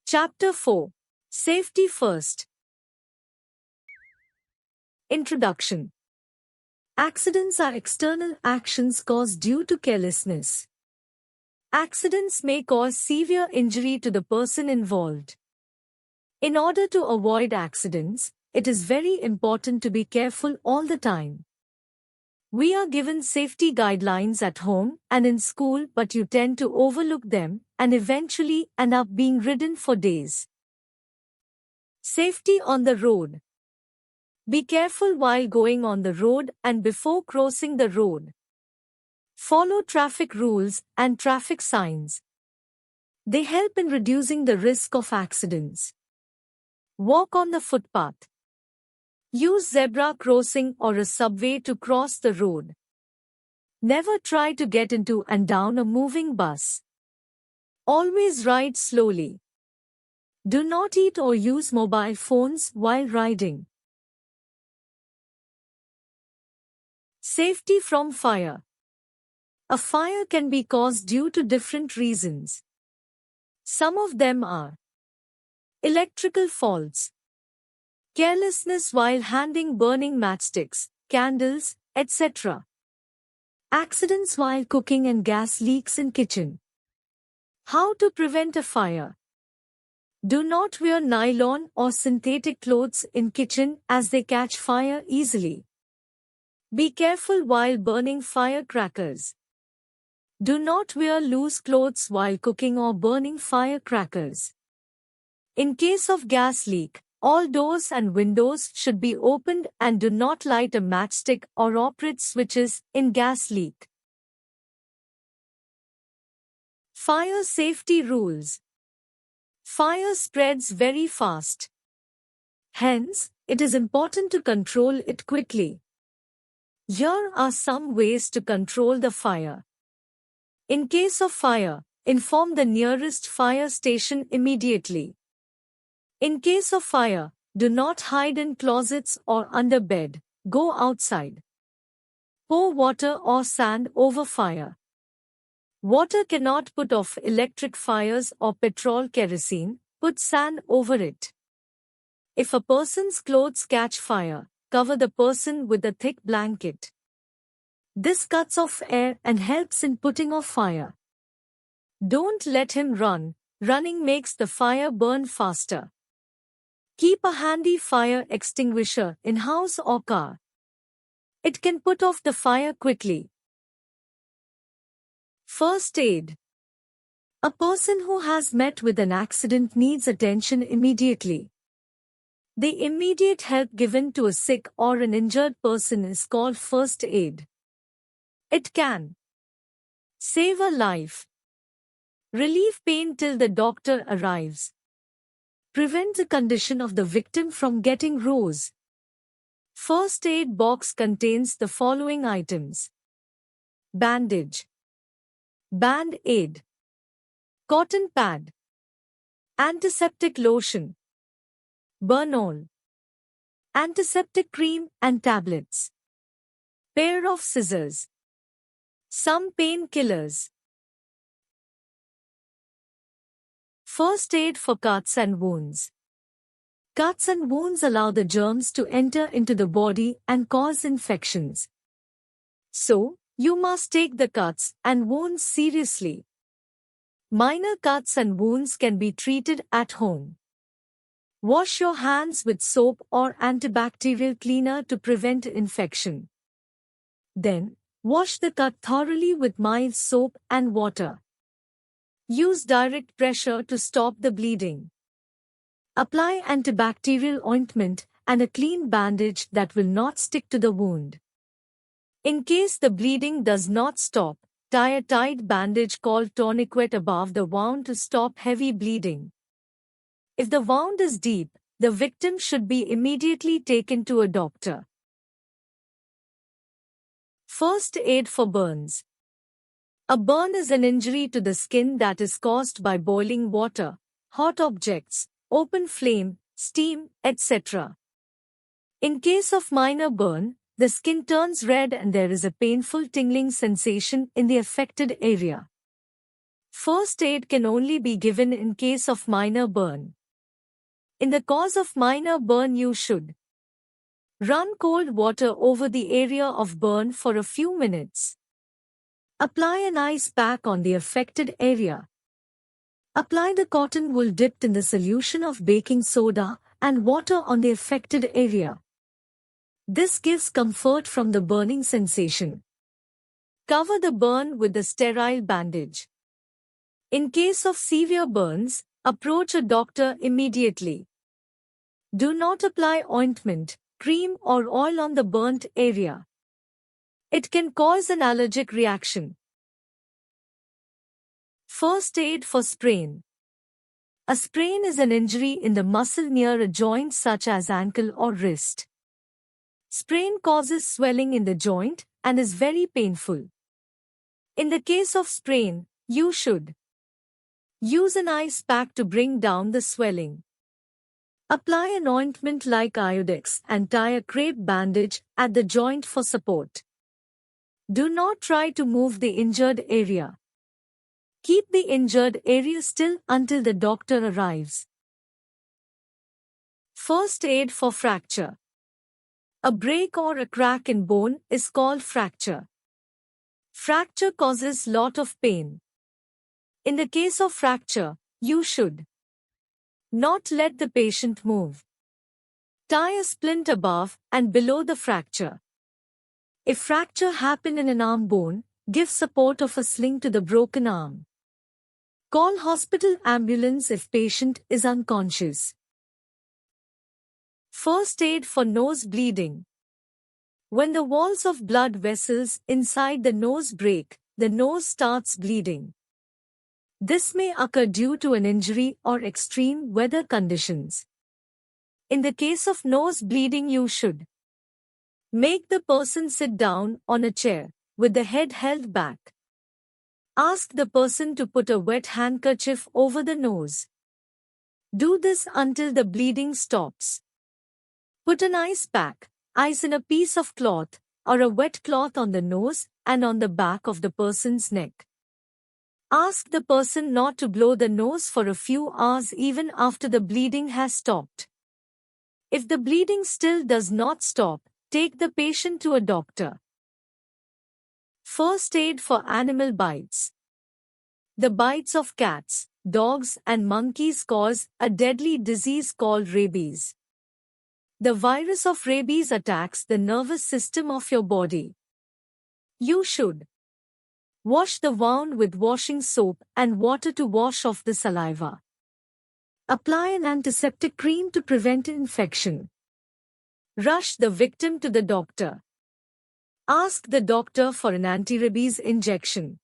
Chapter 4. Safety First. Introduction. Accidents are external actions caused due to carelessness. Accidents may cause severe injury to the person involved. In order to avoid accidents, it is very important to be careful all the time. We are given safety guidelines at home and in school, but you tend to overlook them and eventually end up being ridden for days. Safety on the road. Be careful while going on the road and before crossing the road. Follow traffic rules and traffic signs. They help in reducing the risk of accidents. Walk on the footpath. Use zebra crossing or a subway to cross the road. Never try to get into and down a moving bus. Always ride slowly. Do not eat or use mobile phones while riding. Safety from fire. A fire can be caused due to different reasons. Some of them are electrical faults, carelessness while handling burning matchsticks, candles, etc. Accidents while cooking and gas leaks in kitchen. How to prevent a fire. Do not wear nylon or synthetic clothes in kitchen as they catch fire easily. Be careful while burning firecrackers. Do not wear loose clothes while cooking or burning firecrackers. In case of gas leak, all doors and windows should be opened and do not light a matchstick or operate switches in gas leak. Fire safety rules. Fire spreads very fast. Hence, it is important to control it quickly. Here are some ways to control the fire. In case of fire, inform the nearest fire station immediately. In case of fire, do not hide in closets or under bed. Go outside. Pour water or sand over fire. Water cannot put off electric fires or petrol kerosene. Put sand over it. If a person's clothes catch fire, cover the person with a thick blanket. This cuts off air and helps in putting off fire. Don't let him run. Running makes the fire burn faster. Keep a handy fire extinguisher in house or car. It can put off the fire quickly. First aid. A person who has met with an accident needs attention immediately. The immediate help given to a sick or an injured person is called first aid. It can save a life, relieve pain till the doctor arrives, prevent the condition of the victim from getting worse. First aid box contains the following items: bandage, band-aid, cotton pad, antiseptic lotion, Burnol, antiseptic cream and tablets, pair of scissors, some painkillers. First aid for cuts and wounds. Cuts and wounds allow the germs to enter into the body and cause infections. So, you must take the cuts and wounds seriously. Minor cuts and wounds can be treated at home. Wash your hands with soap or antibacterial cleaner to prevent infection. Then, wash the cut thoroughly with mild soap and water. Use direct pressure to stop the bleeding. Apply antibacterial ointment and a clean bandage that will not stick to the wound. In case the bleeding does not stop, tie a tight bandage called tourniquet above the wound to stop heavy bleeding. If the wound is deep, the victim should be immediately taken to a doctor. First aid for burns. A burn is an injury to the skin that is caused by boiling water, hot objects, open flame, steam, etc. In case of minor burn, the skin turns red and there is a painful tingling sensation in the affected area. First aid can only be given in case of minor burn. In the case of minor burn, you should run cold water over the area of burn for a few minutes. Apply an ice pack on the affected area. Apply the cotton wool dipped in the solution of baking soda and water on the affected area. This gives comfort from the burning sensation. Cover the burn with a sterile bandage. In case of severe burns, approach a doctor immediately. Do not apply ointment, cream or oil on the burnt area. It can cause an allergic reaction. First aid for sprain. A sprain is an injury in the muscle near a joint such as ankle or wrist. Sprain causes swelling in the joint and is very painful. In the case of sprain, you should use an ice pack to bring down the swelling. Apply an ointment like Iodex and tie a crepe bandage at the joint for support. Do not try to move the injured area. Keep the injured area still until the doctor arrives. First aid for fracture. A break or a crack in bone is called fracture. Fracture causes lot of pain. In the case of fracture, you should not let the patient move. Tie a splint above and below the fracture. If fracture happen in an arm bone, give support of a sling to the broken arm. Call hospital ambulance if patient is unconscious. First aid for nose bleeding. When the walls of blood vessels inside the nose break, the nose starts bleeding. This may occur due to an injury or extreme weather conditions. In the case of nose bleeding, you should make the person sit down on a chair with the head held back. Ask the person to put a wet handkerchief over the nose. Do this until the bleeding stops. Put an ice pack, ice in a piece of cloth, or a wet cloth on the nose and on the back of the person's neck. Ask the person not to blow the nose for a few hours even after the bleeding has stopped. If the bleeding still does not stop, take the patient to a doctor. First aid for animal bites. The bites of cats, dogs and monkeys cause a deadly disease called rabies. The virus of rabies attacks the nervous system of your body. You should wash the wound with washing soap and water to wash off the saliva. Apply an antiseptic cream to prevent infection. Rush the victim to the doctor. Ask the doctor for an anti-rabies injection.